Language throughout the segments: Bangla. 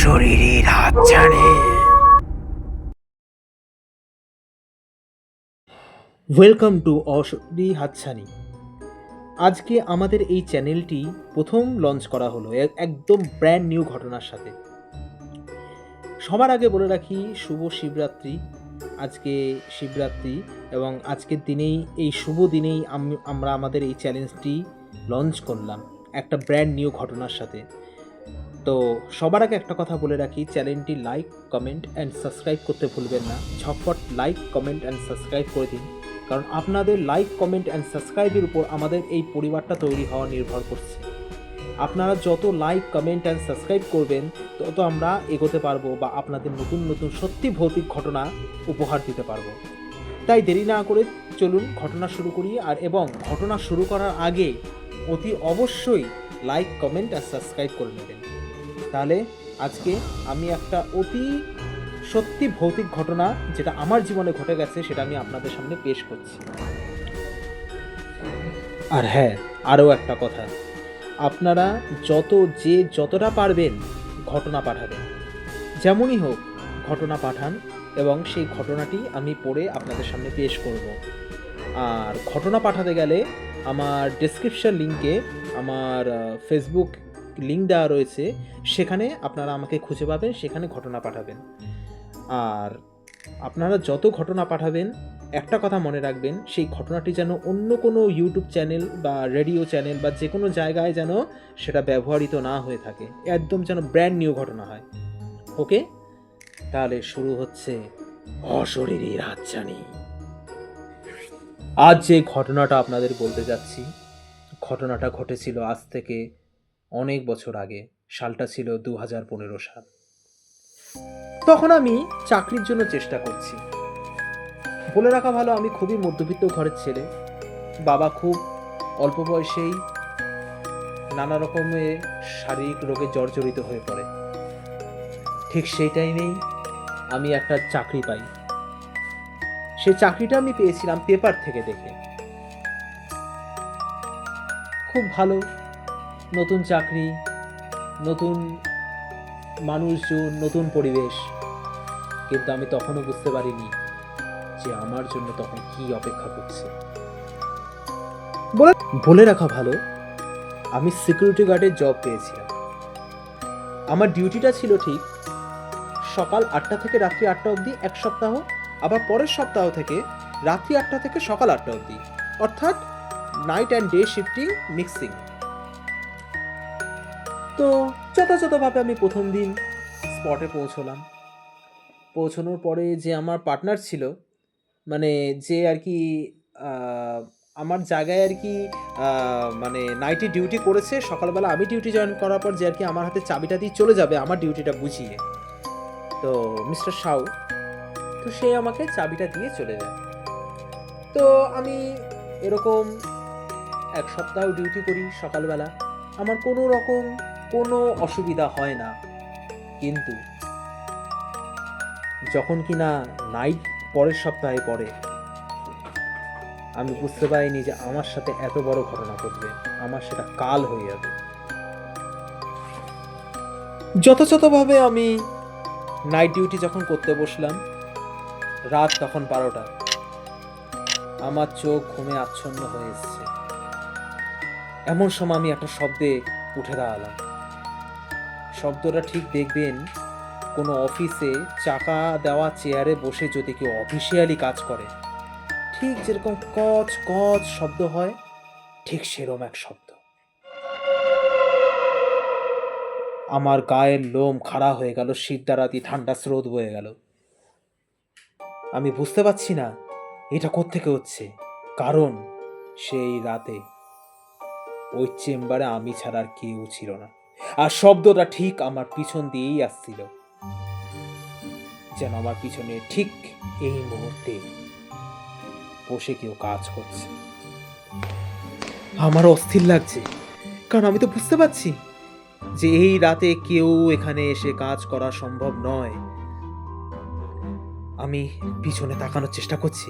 অশরীরীর হাতছানি। ওয়েলকাম টু অশরীরী হাতছানি। আজকে আমাদের এই চ্যানেলটি প্রথম লঞ্চ করা হলো একদম ব্র্যান্ড নিউ ঘটনার সাথে। সবার আগে বলে রাখি, শুভ শিবরাত্রি। আজকে শিবরাত্রি এবং আজকের দিনেই, এই শুভ দিনেই আমরা আমাদের এই চ্যালেঞ্জটি লঞ্চ করলাম একটা ব্র্যান্ড নিউ ঘটনার সাথে। তো সবার আগে একটা কথা বলে রাখি, চ্যানেলটি লাইক, কমেন্ট অ্যান্ড সাবস্ক্রাইব করতে ভুলবেন না। ঝটপট লাইক, কমেন্ট অ্যান্ড সাবস্ক্রাইব করে দিন, কারণ আপনাদের লাইক, কমেন্ট অ্যান্ড সাবস্ক্রাইবের উপর আমাদের এই পরিবারটা তৈরি হওয়া নির্ভর করছে। আপনারা যত লাইক, কমেন্ট অ্যান্ড সাবস্ক্রাইব করবেন, তত আমরা এগোতে পারবো বা আপনাদের নতুন নতুন সত্যি ভৌতিক ঘটনা উপহার দিতে পারবো। তাই দেরি না করে চলুন ঘটনা শুরু করি। এবং ঘটনা শুরু করার আগে অতি অবশ্যই লাইক, কমেন্ট আর সাবস্ক্রাইব করে নেবেন। তাহলে আজকে আমি একটা অতি সত্যি ভৌতিক ঘটনা, যেটা আমার জীবনে ঘটে গেছে, সেটা আমি আপনাদের সামনে পেশ করছি। আর হ্যাঁ, আরও একটা কথা, আপনারা যতটা পারবেন ঘটনা পাঠাবেন, যেমনই হোক ঘটনা পাঠান এবং সেই ঘটনাটি আমি পড়ে আপনাদের সামনে পেশ করব। আর ঘটনা পাঠাতে গেলে আমার ডেসক্রিপশন লিঙ্কে আমার ফেসবুক লিঙ্ক দেওয়া রয়েছে, সেখানে আপনারা আমাকে খুঁজে পাবেন, সেখানে ঘটনা পাঠাবেন। আর আপনারা যত ঘটনা পাঠাবেন, একটা কথা মনে রাখবেন, সেই ঘটনাটি যেন অন্য কোনো ইউটিউব চ্যানেল বা রেডিও চ্যানেল বা যে কোনো জায়গায় যেন সেটা ব্যবহৃত না হয়ে থাকে, একদম যেন ব্র্যান্ড নিউ ঘটনা হয়। ওকে, তাহলে শুরু হচ্ছে অশরীরীর হাতছানি। আজ যে ঘটনাটা আপনাদের বলতে যাচ্ছি, ঘটনাটা ঘটেছিল আজ থেকে অনেক বছর আগে। সালটা ছিল 2015 সাল। তখন আমি চাকরির জন্য চেষ্টা করছি। বলে রাখা ভালো, আমি খুবই মধ্যবিত্ত ঘরের ছেলে। বাবা খুব অল্প বয়সেই নানা রকমের শারীরিক রোগে জর্জরিত হয়ে পড়ে। ঠিক সেই টাইমেই আমি একটা চাকরি পাই। সেই চাকরিটা আমি পেয়েছিলাম পেপার থেকে দেখে। খুব ভালো, নতুন চাকরি, নতুন মানুষজন, নতুন পরিবেশ। কিন্তু আমি তখনও বুঝতে পারিনি যে আমার জন্য তখন কি অপেক্ষা করছে। বলে রাখা ভালো, আমি সিকিউরিটি গার্ডের জব পেয়েছিলাম। আমার ডিউটিটা ছিল ঠিক সকাল 8টা থেকে রাত্রি 8টা অবধি এক সপ্তাহ, আবার পরের সপ্তাহ থেকে রাত্রি 8টা থেকে সকাল 8টা অবধি, অর্থাৎ night and day shifting mixing. তো যথাযথভাবে আমি প্রথম দিন স্পটে পৌঁছানোর পরে যে আমার পার্টনার ছিল, মানে যে আর কি আমার জায়গায় আর কি মানে নাইটে ডিউটি করেছে, সকালবেলা আমি ডিউটি জয়েন করার পর যে আর কি আমার হাতে চাবিটা দিয়ে চলে যাবে আমার ডিউটিটা বুঝিয়ে, তো মিস্টার সাউ, তো সে আমাকে চাবিটা দিয়ে চলে যায়। তো আমি এরকম এক সপ্তাহ ডিউটি করি সকালবেলা, আমার কোনো রকম কোনো অসুবিধা হয় না। কিন্তু যখন কিনা নাইট পরের সপ্তাহে পড়ে, আমি বুঝতে পারিনি যে আমার সাথে এত বড় ঘটনা ঘটবে, আমার সেটা কাল হয়ে যাবে। যথাযথভাবে আমি নাইট ডিউটি যখন করতে বসলাম, রাত তখন 12টা, আমার চোখ ঘুমে আচ্ছন্ন হয়ে এসছে। এমন সময় আমি একটা শব্দে উঠে দাঁড়ালাম। শব্দটা ঠিক দেখবেন কোনো অফিসে চাকা দেওয়া চেয়ারে বসে যদি কেউ অফিসিয়ালি কাজ করে, ঠিক যেরকম কচ কচ শব্দ হয়, ঠিক সেরকম এক শব্দ। আমার গায়ের লোম খাড়া হয়ে গেল, শীতদারাতি ঠান্ডা স্রোত বয়ে গেল। আমি বুঝতে পারছি না এটা কোত্থেকে হচ্ছে, কারণ সেই রাতে ওই চেম্বারে আমি ছাড়া আর কেউ ছিল না, আর শব্দটা ঠিক আমার পিছন দিয়েই আসছিল, যেন আমার পিছনে ঠিক এই মুহূর্তে বসে কেউ কাজ করছে। আমার অস্থির লাগছে, কারণ আমি তো বুঝতে পারছি যে এই রাতে কেউ এখানে এসে কাজ করা সম্ভব নয়। আমি পিছনে তাকানোর চেষ্টা করছি,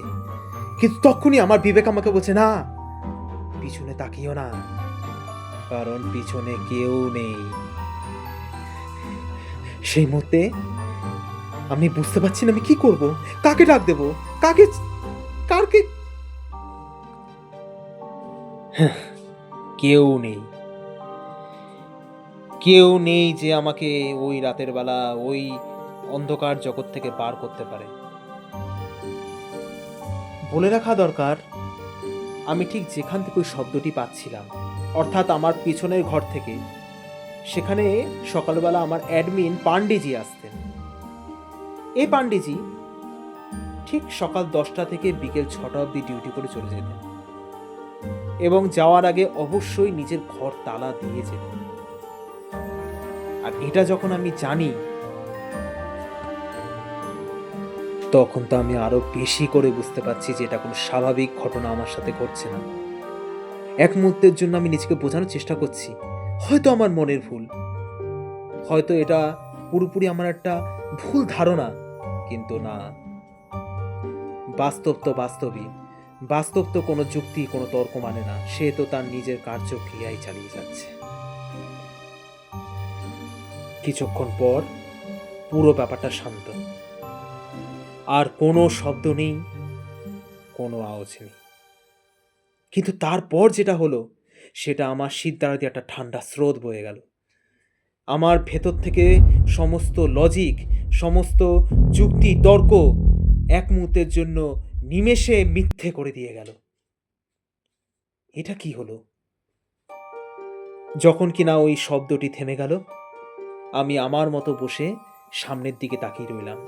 কিন্তু তখনই আমার বিবেক আমাকে বলছে, না, পিছনে তাকিও না, কারণ পিছনে কেউ নেই। সেই মুহূর্তে আমি বুঝতে পারছি না আমি কি করব, কাকে ডাক দেব, কাকে কাকে হ্যাঁ, কেউ নেই, কেউ নেই যে আমাকে ওই রাতের বেলা ওই অন্ধকার জগৎ থেকে বার করতে পারে। বলে রাখা দরকার, আমি ঠিক যেখান থেকে ওই শব্দটি পাচ্ছিলাম, অর্থাৎ আমার পিছনের ঘর থেকে, সেখানে সকালবেলা আমার অ্যাডমিন পান্ডেজি আসতেন। এই পান্ডেজি ঠিক সকাল 10টা থেকে বিকেল 6টা অবধি ডিউটি করে চলে যেতেন এবং যাওয়ার আগে অবশ্যই নিজের ঘর তালা দিয়ে যেতেন। আর এটা যখন আমি জানি, তখন তো আমি আরো বেশি করে বুঝতে পারছি যে এটা কোনো স্বাভাবিক ঘটনা আমার সাথে ঘটছে না। এক মুহূর্তের জন্য আমি নিজেকে বোঝানোর চেষ্টা করছি, হয়তো আমার মনের ভুল, হয়তো এটা পুরোপুরি আমার একটা ভুল ধারণা, কিন্তু না, বাস্তব তো বাস্তবই, বাস্তব তো কোনো যুক্তি কোনো তর্ক মানে না, সে তো তার নিজের কার্যক্রিয়াই চালিয়ে যাচ্ছে। কিছুক্ষণ পর পুরো ব্যাপারটা শান্ত, আর কোনো শব্দ নেই, কোনো আওয়াজ নেই। কিন্তু তারপর যেটা হলো সেটা আমার সিদ্ধার্থ দিয়ে একটা ঠান্ডা স্রোত বয়ে গেল। আমার ভেতর থেকে সমস্ত লজিক, সমস্ত যুক্তি তর্ক এক মুহূর্তের জন্য নিমেষে মিথ্যে করে দিয়ে গেল। এটা কি হলো? যখন কিনা ওই শব্দটি থেমে গেল, আমি আমার মতো বসে সামনের দিকে তাকিয়ে রইলাম।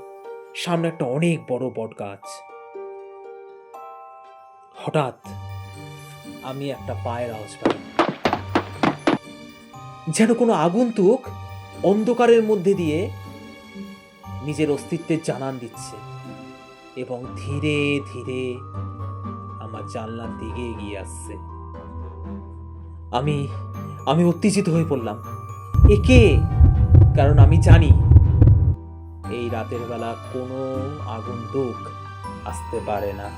সামনে একটা অনেক বড় বট গাছ। হঠাৎ আমি একটা পায়ের আওয়াজ পাই, যেন কোনো আগন্তুক অন্ধকারের মধ্যে দিয়ে নিজের অস্তিত্বের জানান দিচ্ছে এবং ধীরে ধীরে আমার জানলার দিকে এগিয়ে আসছে। আমি আমি উত্তেজিত হয়ে পড়লাম, এ কে? কারণ আমি জানি এই রাতের বেলা কোনো আগন্তুক আসতে পারে না।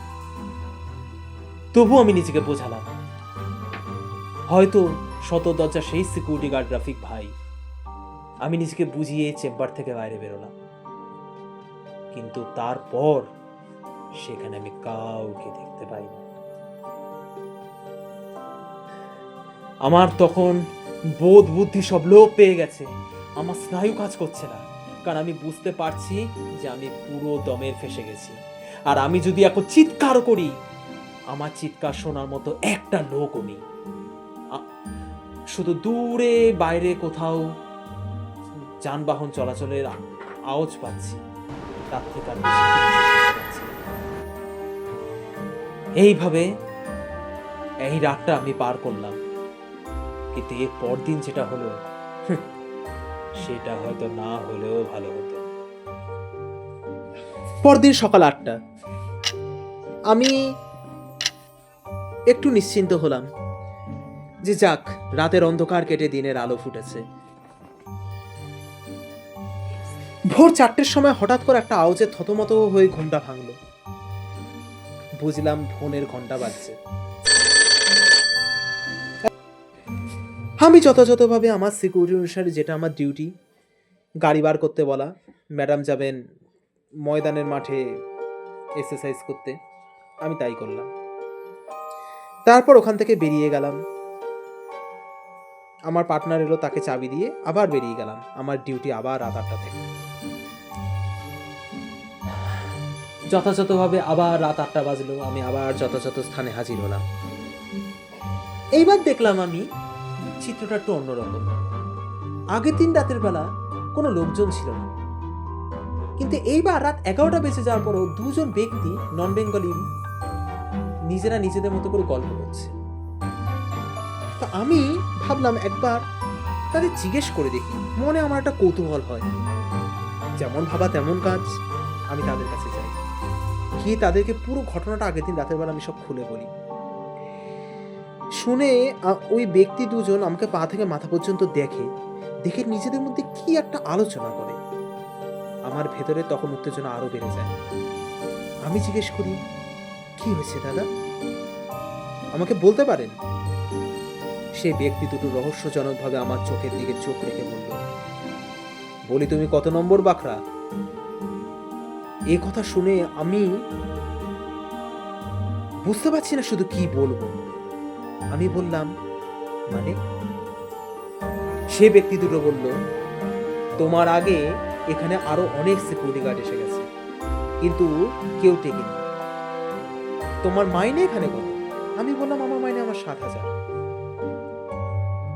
তবু আমি নিজেকে বোঝালাম, হয়তো শত দরজা সেই সিকিউরিটি গার্ড রাফিক ভাই। আমি নিজেকে বুঝিয়ে চেম্বার থেকে বাইরে বেরোলাম, কিন্তু তারপর সেখানে আমি কাউকে দেখতে পাইনি। আমার তখন বোধ বুদ্ধি সব লোপ পেয়ে গেছে, আমার স্নায়ু কাজ করছে না, কারণ আমি বুঝতে পারছি যে আমি পুরো দমে ফেসে গেছি। আর আমি যদি এখন চিৎকার করি, আমার চিৎকার শোনার মতো একটা লোকও নেই। শুধু দূরে বাইরে কোথাও যানবাহন চলাচলের আওয়াজ পাচ্ছি, তার থেকে আর বেশি কিছু পাচ্ছি না। এইভাবে এই রাতটা আমি পার করলাম, কিন্তু এর পরদিন যেটা হলো সেটা হয়তো না হলেও ভালো হতো। পরদিন সকাল 8টা, আমি একটু নিশ্চিন্ত হলাম যে যাক, রাতের অন্ধকার কেটে দিনের আলো ফুটেছে। ভোর 4টের সময় হঠাৎ করে একটা আওয়াজে থতমত হয়ে ঘুমটা ভাঙলো। বুঝলাম ফোনের ঘন্টা বাজছে। আমি যথাযথভাবে আমার সিকিউরিটি অনুসারে, যেটা আমার ডিউটি, গাড়ি বার করতে বলা, ম্যাডাম যাবেন ময়দানের মাঠে এক্সারসাইজ করতে, আমি তাই করলাম। তারপর ওখান থেকে বেরিয়ে গেলাম। আমার পার্টনার এলো, তাকে চাবি দিয়ে আবার বেরিয়ে গেলাম। আমার ডিউটি আবার রাত 8টা থেকে। যথাযথভাবে আবার রাত 8টা বাজলো, আমি আবার যথাযথ স্থানে হাজির হলাম। এইবার দেখলাম আমি চিত্রটা একটু অন্যরকম। আগের দিন রাতের বেলা কোনো লোকজন ছিল না, কিন্তু এইবার রাত 11টা বেজে যাওয়ার পরও দুজন ব্যক্তি, নন বেঙ্গলি, নিজেরা নিজেদের মতো করে গল্প করছে। তো আমি ভাবলাম একবার তাদের জিজ্ঞেস করে দেখি, মনে আমার একটা কৌতূহল হয়। যেমন ভাবা তেমন কাজ, আমি তাদের কাছে যাই, গিয়ে তাদেরকে পুরো ঘটনাটা আগের দিন রাতের বেলা আমি সব খুলে বলি। শুনে ওই ব্যক্তি দুজন আমাকে পা থেকে মাথা পর্যন্ত দেখে নিজেদের মধ্যে কি একটা আলোচনা করে। আমার ভেতরে তখন উত্তেজনা আরো বেড়ে যায়। আমি জিজ্ঞেস করি, কি হয়েছে দাদা, আমাকে বলতে পারেন? সেই ব্যক্তি দুটো রহস্যজনকভাবে আমার চোখের দিকে চোখ রেখে বলল, বলি, তুমি কত নম্বর বাখরা? এই কথা শুনে আমি বুঝতে পারছি না শুধু কি বলবো। আমি বললাম, মানে? সে ব্যক্তি দুটো বলল, তোমার আগে এখানে আরো অনেক সিকিউরিটি গার্ড এসে গেছে, কিন্তু কেউ টেকেনি। তোমার মাইনে এখানে কত? আমি বললাম, আমার মাইনে আমার 7,000।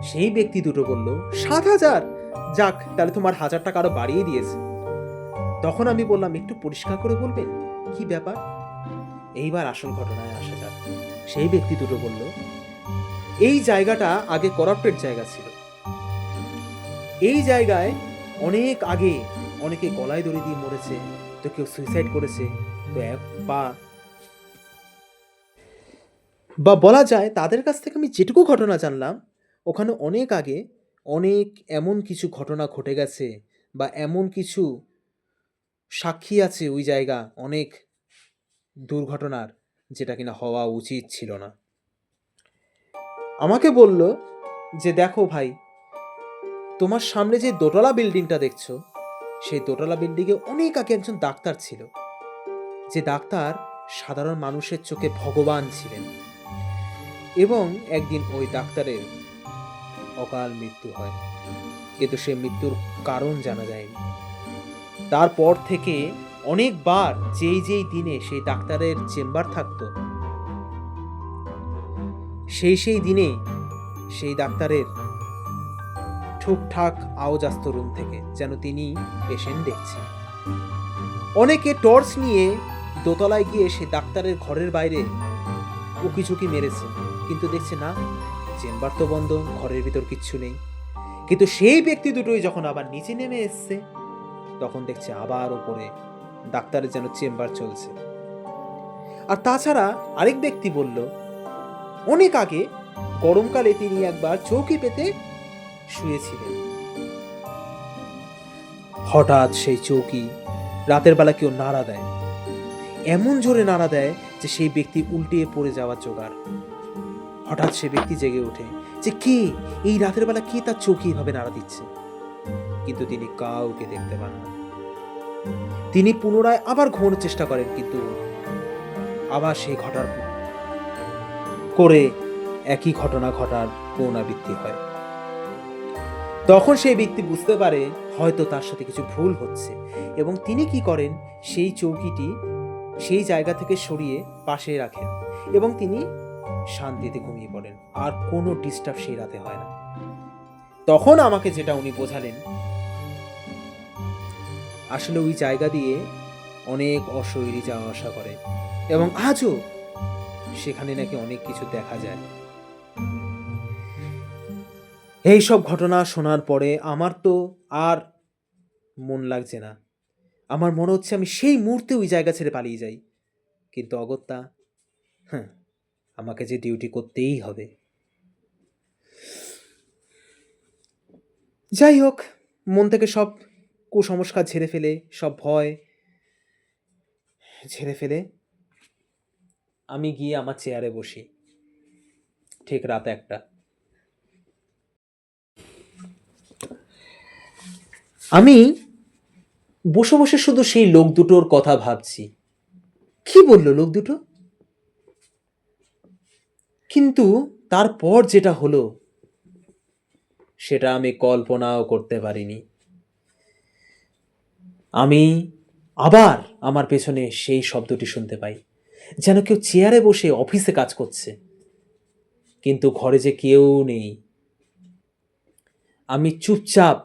সেই ব্যক্তি দুটো বলল, 7,000? যাক, তাহলে তোমার 1,000 টাকা আরো বাড়িয়ে দিয়েছে। তখন আমি বললাম, একটু পরিষ্কার করে বলবেন কি ব্যাপার? এইবার আসল ঘটনায় আসা যাক। সেই ব্যক্তি দুটো বলল, এই জায়গাটা আগে করাপ্টেড জায়গা ছিল। এই জায়গায় অনেক আগে অনেকে গলায় দড়ি দিয়ে মরেছে, তো কেউ সুইসাইড করেছে, তো বা বলা যায় তাদের কাছ থেকে আমি যেটুকু ঘটনা জানলাম, ওখানে অনেক আগে অনেক এমন কিছু ঘটনা ঘটে গেছে, বা এমন কিছু সাক্ষী আছে ওই জায়গা অনেক দুর্ঘটনার, যেটা কিনা হওয়া উচিত ছিল না। আমাকে বলল যে, দেখো ভাই, তোমার সামনে যে দোতলা বিল্ডিংটা দেখছো, সেই দোতলা বিল্ডিংয়ে অনেক আগে একজন ডাক্তার ছিল, যে ডাক্তার সাধারণ মানুষের চোখে ভগবান ছিলেন, এবং একদিন ওই ডাক্তারের অকাল মৃত্যু হয়, কিন্তু সে মৃত্যুর কারণ জানা যায়নি। তারপর থেকে অনেকবার যেই যেই দিনে সেই ডাক্তারের চেম্বার থাকতো, সেই দিনে সেই ডাক্তারের ঠুকঠাক আওয়াজ আসতো রুম থেকে, যেন তিনি পেশেন্ট দেখছেন। অনেকে টর্চ নিয়ে দোতলায় গিয়ে সে ডাক্তারের ঘরের বাইরে উকিঝুঁকি মেরেছে, কিন্তু দেখছে না, চেম্বার তো বন্ধ, ঘরের ভিতর কিচ্ছু নেই। কিন্তু সেই ব্যক্তি দুটোই যখন আবার নিচে নেমে এসছে, তখন দেখছে আবার ওপরে ডাক্তারের যেন চেম্বার চলছে। আর তাছাড়া আরেক ব্যক্তি বলল, অনেক আগে গরমকালে তিনি একবার চৌকি পেতে শুয়েছিলেন। হঠাৎ সেই চৌকি রাতের বেলা কেউ নাড়া দেয়, এমন জোরে নাড়া দেয় যে সেই ব্যক্তি উল্টিয়ে পড়ে যাওয়ার জোগাড়। হঠাৎ সে ব্যক্তি জেগে ওঠে যে কে এই রাতের বেলা কে তার চৌকি এভাবে নাড়া দিচ্ছে, কিন্তু তিনি কাউকে দেখতে পান না। তিনি পুনরায় আবার ঘুমানোর চেষ্টা করেন, কিন্তু আবার সেই একই ঘটনা ঘটার পুনরাবৃত্তি হয়। তখন সেই ব্যক্তি বুঝতে পারে হয়তো তার সাথে কিছু ভুল হচ্ছে, এবং তিনি কি করেন, সেই চৌকিটি সেই জায়গা থেকে সরিয়ে পাশে রাখেন, এবং তিনি শান্তিতে ঘুমিয়ে পড়েন, আর কোনো ডিস্টার্ব সেই রাতে হয় না। তখন আমাকে যেটা উনি বোঝালেন, আসলে ওই জায়গা দিয়ে অনেক অশরীরী যাওয়া আসা করে, এবং আজও সেখানে নাকি অনেক কিছু দেখা যায়। এই সব ঘটনা শোনার পরে আমার তো আর মন লাগছে না। আমার মনে হচ্ছে আমি সেই মুহূর্তে ওই জায়গা ছেড়ে পালিয়ে যাই, কিন্তু অগত্যা, আমাকে যে ডিউটি করতেই হবে। যাই হোক, মন থেকে সব কুসংস্কার ঝেড়ে ফেলে, সব ভয় ঝেড়ে ফেলে আমি গিয়ে আমার চেয়ারে বসি, ঠিক রাত 1টা। আমি বসে বসে শুধু সেই লোক দুটোর কথা ভাবছি, কি বলল লোক দুটো, কিন্তু তারপর যেটা হলো সেটা আমি কল্পনাও করতে পারিনি। আমি আবার আমার পেছনে সেই শব্দটি শুনতে পাই, যেন কেউ চেয়ারে বসে অফিসে কাজ করছে, কিন্তু ঘরে যে কেউ নেই। আমি চুপচাপ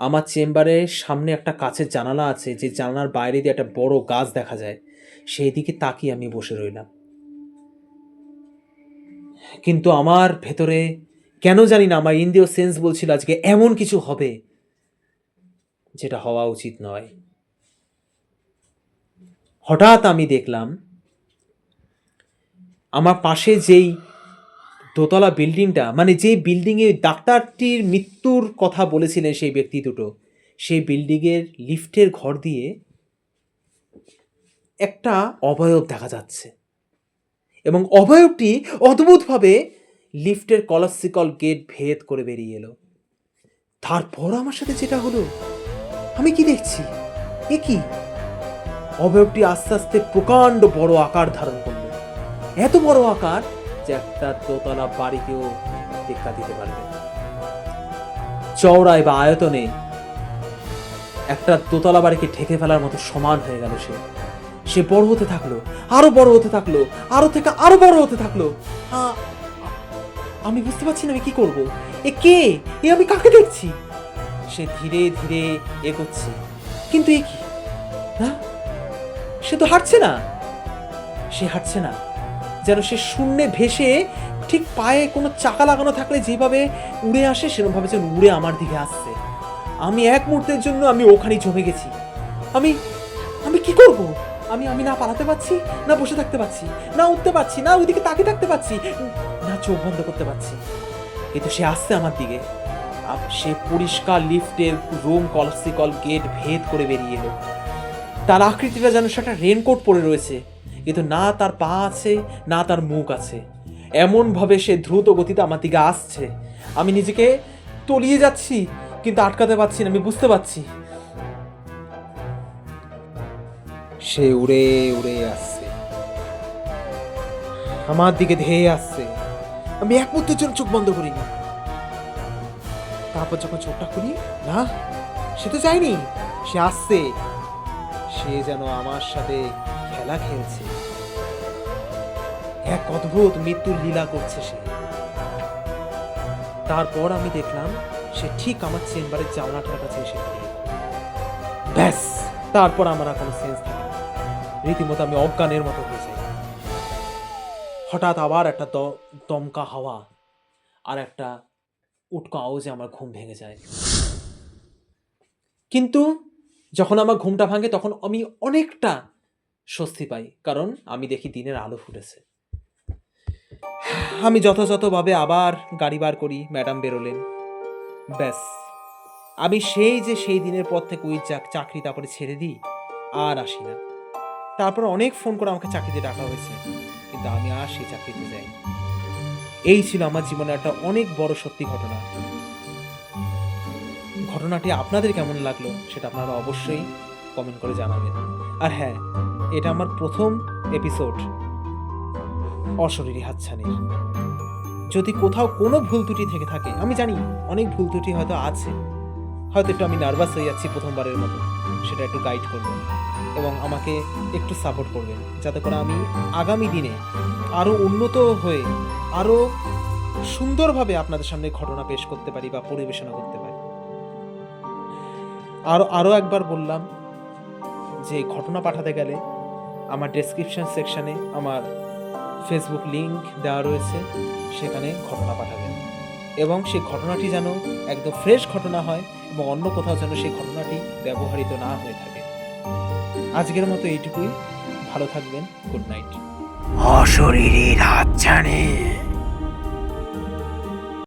আমার চেম্বারের সামনে একটা কাচের জানালা আছে, যে জানালার বাইরে দিয়ে একটা বড় গাছ দেখা যায়, সেই দিকে তাকিয়ে আমি বসে রইলাম। কিন্তু আমার ভেতরে কেন জানি না, আমার ইন্দ্রিয় সেন্স বলছিল আজকে এমন কিছু হবে যেটা হওয়া উচিত নয়। হঠাৎ আমি দেখলাম আমার পাশে যেই দোতলা বিল্ডিংটা, মানে যে বিল্ডিংয়ে ডাক্তারটির মৃত্যুর কথা বলেছিলেন সেই ব্যক্তি দুটো, সেই বিল্ডিংয়ের লিফটের ঘর দিয়ে একটা অবয়ব দেখা যাচ্ছে, এবং অবয়বটি অদ্ভুতভাবে লিফটের কলাপসিবল গেট ভেদ করে বেরিয়ে এলো। তারপর আমার সাথে যেটা হলো, আমি কি দেখছি? এ কি? অবয়বটি আস্তে আস্তে প্রকাণ্ড বড় আকার ধারণ করল, এত বড় আকার যে একটা দোতলা বাড়িকেও টেক্কা দিতে পারবে। চওড়ায় বা আয়তনে একটা দোতলা বাড়িকে ঢেকে ফেলার মতো সমান হয়ে গেল সে বড় হতে থাকলো, আরো বড় হতে থাকলো, আরো থেকে আরো বড় হতে থাকলো। আমি বুঝতে পারছি না আমি কি করব। এ কে? এ আমি কাকে দেখছি? সে ধীরে ধীরে এগোচ্ছে, কিন্তু এ কি না, সে তো হাঁটছে না। সে হাঁটছে না, যেন সে শূন্যে ভেসে, ঠিক পায়ে কোনো চাকা লাগানো থাকলে যেভাবে উড়ে আসে সেরকম ভাবে যেন উড়ে আমার দিকে আসছে। আমি এক মুহূর্তের জন্য আমি ওখানে জমে গেছি। আমি আমি কি করব? আমি না পালাতে পারছি, না বসে থাকতে পারছি, না উঠতে পারছি, না ওইদিকে তাকিয়ে থাকতে পারছি, না চোখ বন্ধ করতে পারছি। কিন্তু সে আসছে আমার দিকে। সে পরিষ্কার লিফটের রুম কলসিকল গেট ভেদ করে বেরিয়ে এলো। তার আকৃতিটা যেন সেটা রেনকোট পরে রয়েছে, কিন্তু না তার পা আছে, না তার মুখ আছে। এমনভাবে সে দ্রুত গতিতে আমার দিকে আসছে। আমি নিজেকে তলিয়ে যাচ্ছি, কিন্তু আটকাতে পারছি না। আমি বুঝতে পারছি সে উড়ে উড়ে আসছে, আমার দিকে ধেয়ে আসছে। আমি এক মুহূর্তের জন্য চোখ বন্ধ করিনি। তারপর যখন চোখটা খুলি, না, সে তো যায়নি, সে আসছে। সে যেন আমার সাথে খেলা খেলছে, এক অদ্ভুত মৃত্যুর লীলা করছে সে। তারপর আমি দেখলাম সে ঠিক আমার চেম্বারের জানলাটার কাছে এসে দাঁড়িয়ে। ব্যাস, তারপর আমার আর কোনো সেন্স থাকে না। রীতিমতো আমি অজ্ঞানের মতো হয়ে যাই। হঠাৎ আবার একটা দমকা হাওয়া আর একটা উটকো আওয়াজে আমার ঘুম ভেঙে যায়। কিন্তু যখন আমার ঘুমটা ভাঙে তখন আমি অনেকটা স্বস্তি পাই, কারণ আমি দেখি দিনের আলো ফুটেছে। আমি যথাযথভাবে আবার গাড়ি বার করি, ম্যাডাম বেরোলেন। ব্যাস, আমি সেই দিনের পর থেকে ওই চাকরি তারপরে ছেড়ে দিই, আর আসি না। তারপর অনেক ফোন করে আমাকে চাকরিতে ডাকা হয়েছে, কিন্তু আমি আর সেই চাকরিতে যাই। এই ছিল আমার জীবনে একটা অনেক বড় সত্যি ঘটনা। ঘটনাটি আপনাদের কেমন লাগলো সেটা আপনারা অবশ্যই কমেন্ট করে জানাবেন। আর হ্যাঁ, এটা আমার প্রথম এপিসোড অশরীরী হাতছানির। যদি কোথাও কোনো ভুল ত্রুটি থেকে থাকে, আমি জানি অনেক ভুল ত্রুটি হয়তো আছে, হয়তো একটু আমি নার্ভাস হয়ে যাচ্ছি প্রথমবারের মতো, সেটা একটু গাইড করবেন এবং আমাকে একটু সাপোর্ট করবেন, যাতে করে আমি আগামী দিনে আরও উন্নত হয়ে আরও সুন্দরভাবে আপনাদের সামনে ঘটনা পেশ করতে পারি বা পরিবেশনা করতে পারি। আরও একবার বললাম যে ঘটনা পাঠাতে গেলে আমার ডেসক্রিপশন সেকশানে আমার ফেসবুক লিংক দেওয়া রয়েছে, সেখানে ঘটনা পাঠাবেন এবং সেই ঘটনাটি যেন একদম ফ্রেশ ঘটনা হয় এবং অন্য কোথাও যেন সেই ঘটনাটি ব্যবহৃত না হয়ে থাকে। আজকের মতো এইটুকুই। ভালো থাকবেন। Good night. অশরীরীর হাতছানি।